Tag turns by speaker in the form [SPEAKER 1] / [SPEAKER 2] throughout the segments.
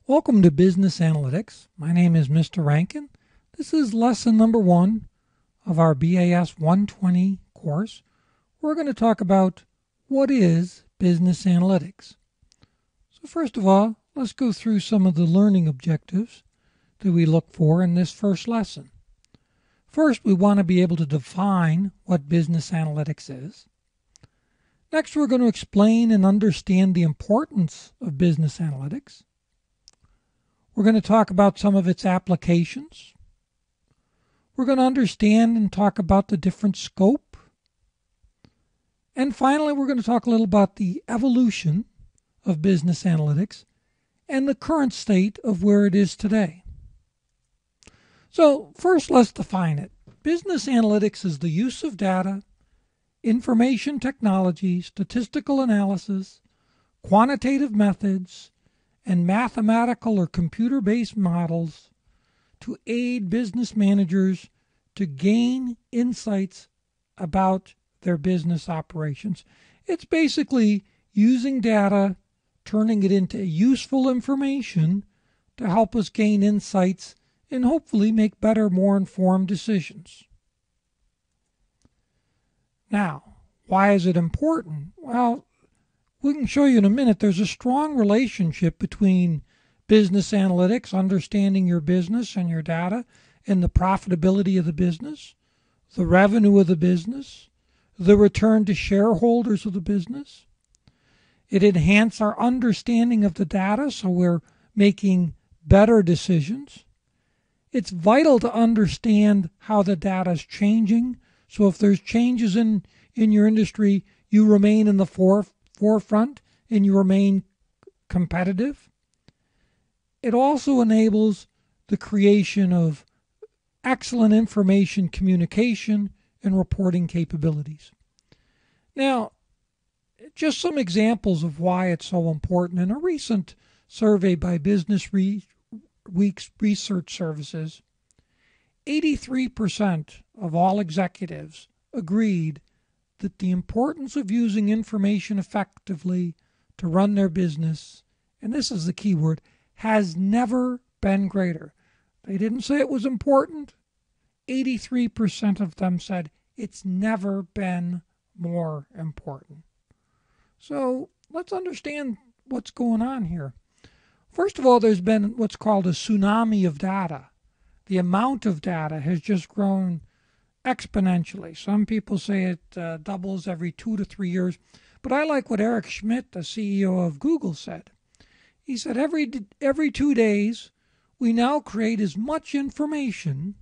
[SPEAKER 1] Welcome to Business Analytics. My name is Mr. Rankin. This is lesson number 1 of our BAS 120 course. We're going to talk about what is business analytics. So first of all, let's go through some of the learning objectives that we look for in this first lesson. First, we want to be able to define what business analytics is. Next, we're going to explain and understand the importance of business analytics. We're going to talk about some of its applications. We're going to understand and talk about the different scope. And finally, we're going to talk a little about the evolution of business analytics and the current state of where it is today. So first, let's define it. Business analytics is the use of data, information technology, statistical analysis, quantitative methods, and mathematical or computer-based models to aid business managers to gain insights about their business operations. It's basically using data, turning it into useful information to help us gain insights and hopefully make better, more informed decisions. Now, why is it important? Well, we can show you in a minute. There's a strong relationship between business analytics, understanding your business and your data, and the profitability of the business, the revenue of the business, the return to shareholders of the business. It enhances our understanding of the data so we're making better decisions. It's vital to understand how the data is changing. So if there's changes in your industry, you remain in the forefront and you remain competitive. It also enables the creation of excellent information communication and reporting capabilities. Now, just some examples of why it's so important. In a recent survey by Business Week's Research Services, 83% of all executives agreed that the importance of using information effectively to run their business, and this is the key word, has never been greater. They didn't say it was important. 83% of them said it's never been more important. So let's understand what's going on here. First of all, there's been what's called a tsunami of data. The amount of data has just grown exponentially. Some people say it doubles every 2 to 3 years. But I like what Eric Schmidt, the CEO of Google, said. He said every 2 days, we now create as much information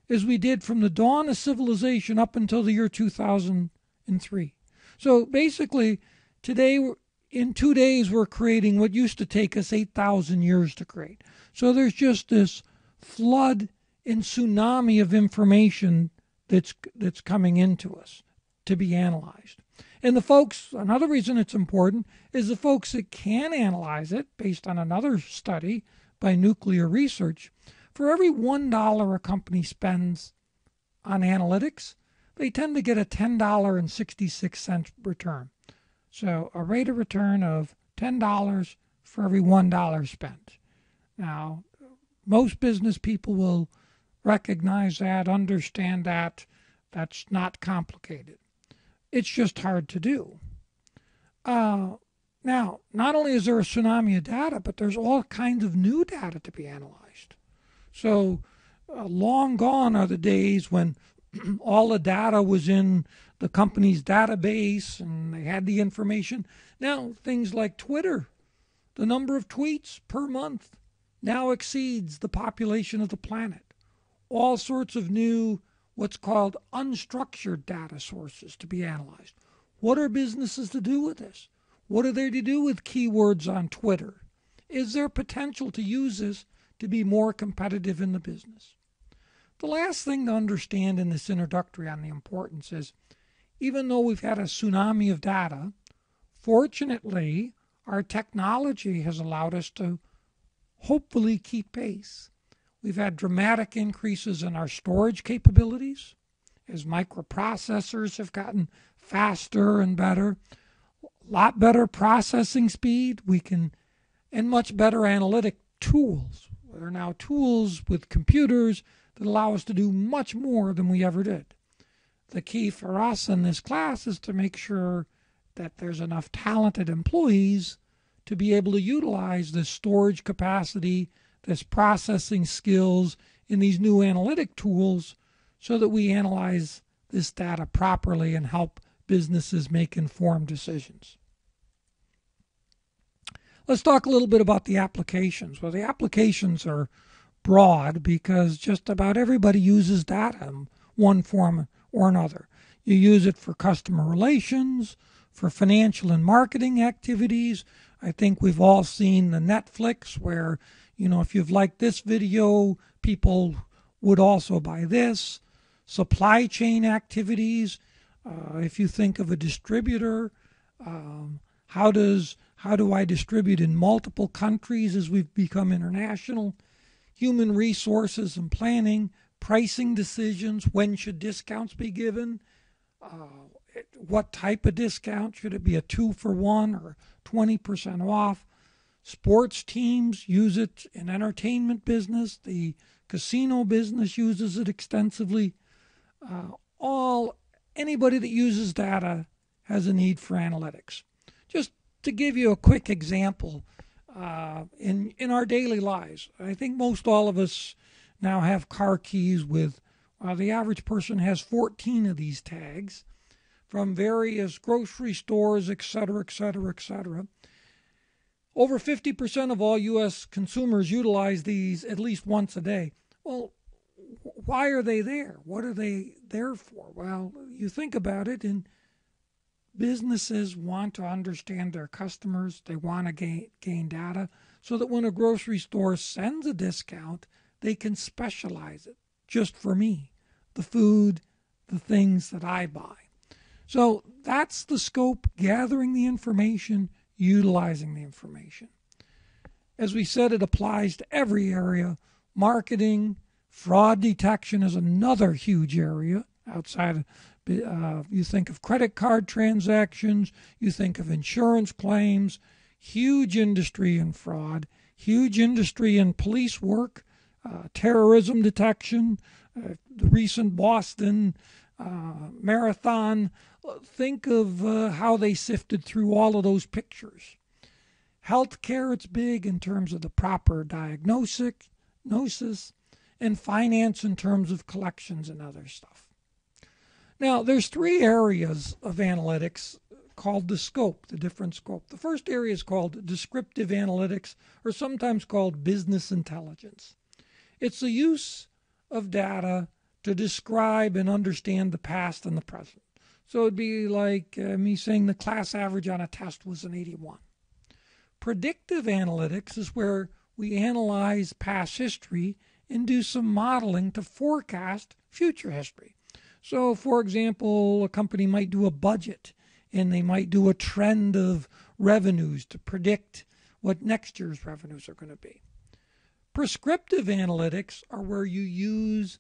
[SPEAKER 1] as we did from the dawn of civilization up until the year 2003. So basically, today, in 2 days, we're creating what used to take us 8,000 years to create. So there's just this flood and tsunami of information that's coming into us to be analyzed. And the folks, another reason it's important is the folks that can analyze it, based on another study by Nuclear Research, for every $1 a company spends on analytics, they tend to get a $10.66 return. So a rate of return of $10 for every $1 spent. Now, most business people will recognize that, understand that. That's not complicated. It's just hard to do. Now, not only is there a tsunami of data, but there's all kinds of new data to be analyzed. So long gone are the days when all the data was in the company's database and they had the information. Now, things like Twitter, the number of tweets per month now exceeds the population of the planet. All sorts of new, what's called unstructured data sources to be analyzed. What are businesses to do with this? What are they to do with keywords on Twitter? Is there potential to use this to be more competitive in the business? The last thing to understand in this introductory on the importance is, even though we've had a tsunami of data, fortunately, our technology has allowed us to hopefully keep pace. We've had dramatic increases in our storage capabilities as microprocessors have gotten faster and better. A lot better processing speed. And much better analytic tools. There are now tools with computers that allow us to do much more than we ever did. The key for us in this class is to make sure that there's enough talented employees to be able to utilize this storage capacity, this processing skills in these new analytic tools so that we analyze this data properly and help businesses make informed decisions. Let's talk a little bit about the applications. Well, the applications are broad because just about everybody uses data in one form or another. You use it for customer relations, for financial and marketing activities. I think we've all seen the Netflix where, if you've liked this video, people would also buy this. Supply chain activities. If you think of a distributor, how do I distribute in multiple countries as we've become international? Human resources and planning, pricing decisions, when should discounts be given? What type of discount? Should it be a 2-for-1 or 20% off? Sports teams use it in entertainment business. The casino business uses it extensively. Anybody that uses data has a need for analytics. Just to give you a quick example, in our daily lives, I think most all of us now have car keys with, the average person has 14 of these tags from various grocery stores, etc., etc., etc. Over 50% of all U.S. consumers utilize these at least once a day. Well, why are they there? What are they there for? Well, you think about it, and businesses want to understand their customers. They want to gain data so that when a grocery store sends a discount, they can specialize it just for me, the food, the things that I buy. So that's the scope, gathering the information, utilizing the information. As we said, it applies to every area. Marketing, fraud detection is another huge area outside of, you think of credit card transactions, you think of insurance claims, huge industry in fraud, huge industry in police work, terrorism detection, the recent Boston marathon. Think of how they sifted through all of those pictures. Healthcare, it's big in terms of the proper diagnosis, and finance in terms of collections and other stuff. Now, there's 3 areas of analytics called the scope, the different scope. The first area is called descriptive analytics, or sometimes called business intelligence. It's the use of data to describe and understand the past and the present. So it'd be like me saying the class average on a test was an 81. Predictive analytics is where we analyze past history and do some modeling to forecast future history. So, for example, a company might do a budget and they might do a trend of revenues to predict what next year's revenues are going to be. Prescriptive analytics are where you use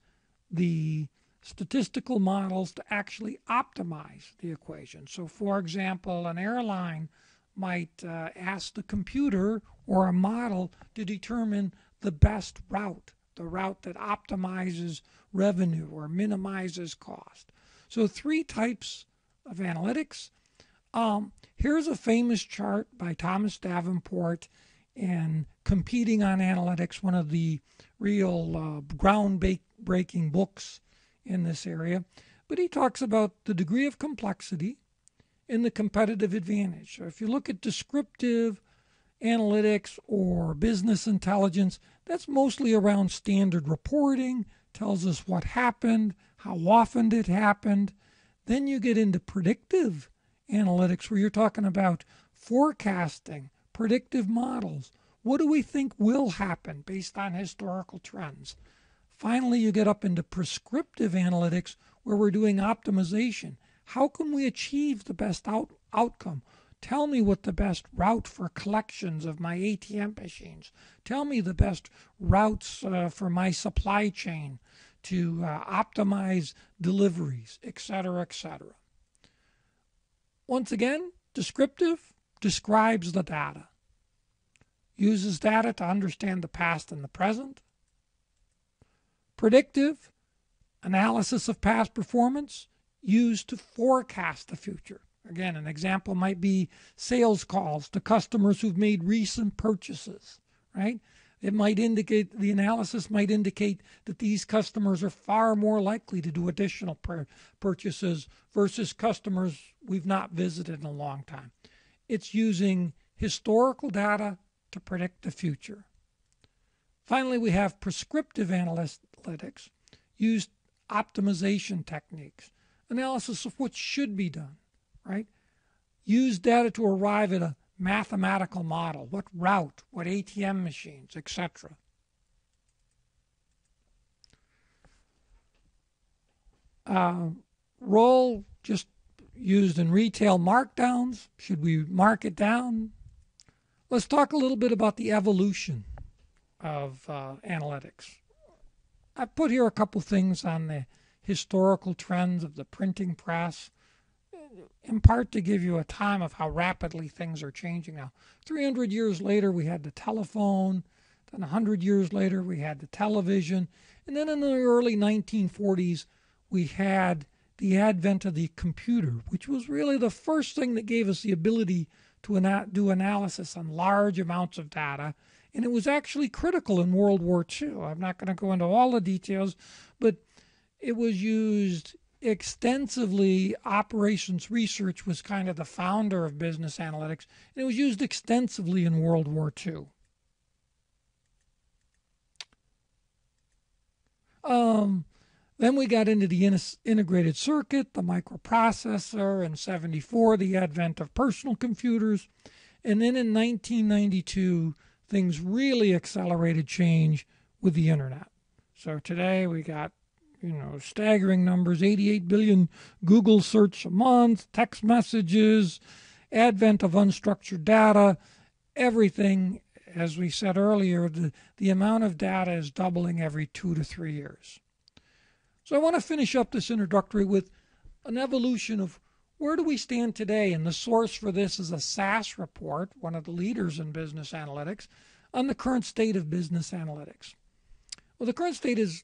[SPEAKER 1] the statistical models to actually optimize the equation. So, for example, an airline might ask the computer or a model to determine the best route, the route that optimizes revenue or minimizes cost. So 3 types of analytics. Here's a famous chart by Thomas Davenport in Competing on Analytics, one of the real groundbreaking books in this area. But he talks about the degree of complexity and the competitive advantage. So if you look at descriptive analytics or business intelligence, that's mostly around standard reporting, tells us what happened, how often it happened. Then you get into predictive analytics where you're talking about forecasting, predictive models. What do we think will happen based on historical trends? Finally, you get up into prescriptive analytics where we're doing optimization. How can we achieve the best outcome? Tell me what the best route for collections of my ATM machines. Tell me the best routes for my supply chain to optimize deliveries, etc., etc. Once again, descriptive describes the data. uses data to understand the past and the present. Predictive, analysis of past performance, used to forecast the future. Again, an example might be sales calls to customers who've made recent purchases, right? It might indicate, the analysis might indicate that these customers are far more likely to do additional purchases versus customers we've not visited in a long time. It's using historical data to predict the future. Finally, we have prescriptive analytics, used optimization techniques, analysis of what should be done, right? Use data to arrive at a mathematical model, what route, what ATM machines, etc. Role just used in retail markdowns. Should we mark it down? Let's talk a little bit about the evolution of analytics. I've put here a couple things on the historical trends of the printing press, in part to give you a time of how rapidly things are changing now. 300 years later, we had the telephone. Then 100 years later, we had the television. And then in the early 1940s, we had the advent of the computer, which was really the first thing that gave us the ability to do analysis on large amounts of data. And it was actually critical in World War II. I'm not going to go into all the details, but it was used extensively. Operations research was kind of the founder of business analytics, and it was used extensively in World War II. Then we got into the integrated circuit, the microprocessor, in '74, the advent of personal computers, and then in 1992, things really accelerated change with the internet. So today we got, staggering numbers, 88 billion Google search a month, text messages, advent of unstructured data, everything. As we said earlier, the amount of data is doubling every 2 to 3 years. So I want to finish up this introductory with an evolution of where do we stand today? And the source for this is a SAS report, one of the leaders in business analytics, on the current state of business analytics. Well, the current state is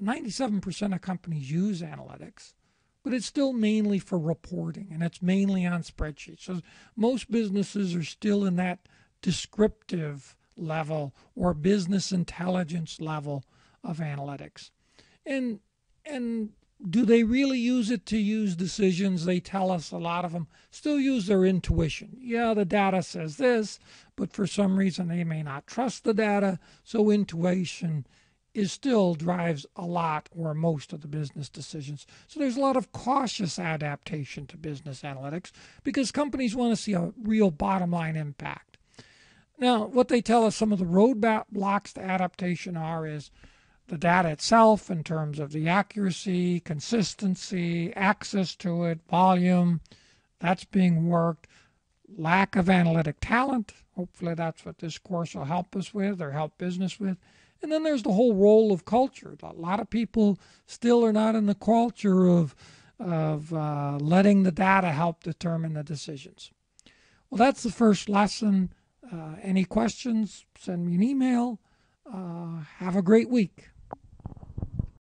[SPEAKER 1] 97% of companies use analytics, but it's still mainly for reporting, and it's mainly on spreadsheets. So most businesses are still in that descriptive level or business intelligence level of analytics. And do they really use it to use decisions? They tell us a lot of them still use their intuition. Yeah, the data says this, but for some reason they may not trust the data, so intuition still drives a lot or most of the business decisions. So there's a lot of cautious adaptation to business analytics because companies want to see a real bottom line impact. Now, what they tell us some of the roadblocks to adaptation is the data itself in terms of the accuracy, consistency, access to it, volume. That's being worked. Lack of analytic talent. Hopefully that's what this course will help us with or help business with. And then there's the whole role of culture. A lot of people still are not in the culture of letting the data help determine the decisions. Well, that's the first lesson. Any questions, send me an email. Have a great week.